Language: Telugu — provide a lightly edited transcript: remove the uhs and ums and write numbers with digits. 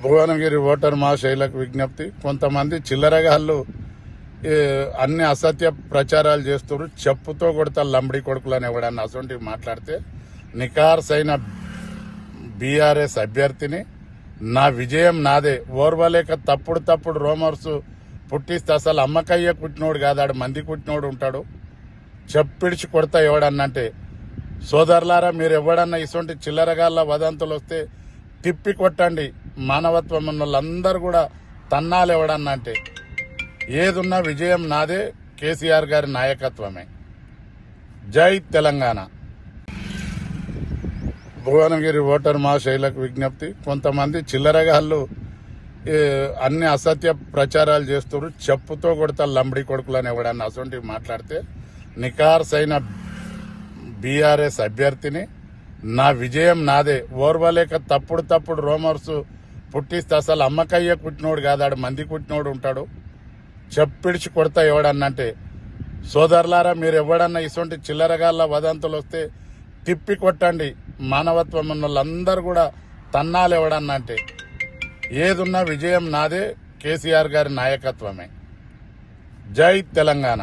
భువనగిరి ఓటర్ మహాశైలకు విజ్ఞప్తి. కొంతమంది చిల్లరగాళ్ళు అన్ని అసత్య ప్రచారాలు చేస్తున్నారు. చెప్పుతో కొడతా లంబడి కొడుకులు అని ఎవడన్నా అసొంటివి మాట్లాడితే నికార్సైన బీఆర్ఎస్ అభ్యర్థిని నా విజయం నాదే. ఓర్వలేక తప్పుడు రోమర్స్ పుట్టిస్తే అసలు అమ్మకయ్య కుట్టినోడు కాదాడు, మంది కుట్టినోడు ఉంటాడు. చెప్పిడిచి కొడతా ఎవడన్నంటే. సోదరులారా, మీరు ఎవడన్నా ఇటువంటి చిల్లరగాళ్ళ వదంతులు వస్తే తిప్పి కొట్టండి. మానవత్వం ఉన్న వాళ్ళందరూ కూడా తన్నాలు ఎవడన్నా అంటే. ఏదున్నా విజయం నాదే, కేసీఆర్ గారి నాయకత్వమే. జై తెలంగాణ. భువనగిరి ఓటర్ మహాశైలకు విజ్ఞప్తి. కొంతమంది చిల్లరగాళ్ళు అన్ని అసత్య ప్రచారాలు చేస్తున్నారు. చెప్పుతో కొడతా లంబడి కొడుకులు అని ఎవడన్నా అసొంటివి మాట్లాడితే నికార్సైన బీఆర్ఎస్ అభ్యర్థిని నా విజయం నాదే. ఓర్వలేక తప్పుడు రోమర్స్ పుట్టిస్తే అసలు అమ్మకయ్య కుట్టినోడు కాదాడు, మంది కుట్టినోడు ఉంటాడు. చెప్పిడిచి కొడతా ఎవడన్నంటే. సోదరులారా, మీరు ఎవడన్నా ఇటువంటి చిల్లరగాళ్ళ వదంతులు వస్తే తిప్పి కొట్టండి. మానవత్వం ఉన్న వాళ్ళందరూ కూడా తన్నాలు ఎవడన్నా అంటే. ఏదున్నా విజయం నాదే, కేసీఆర్ గారి నాయకత్వమే. జై తెలంగాణ.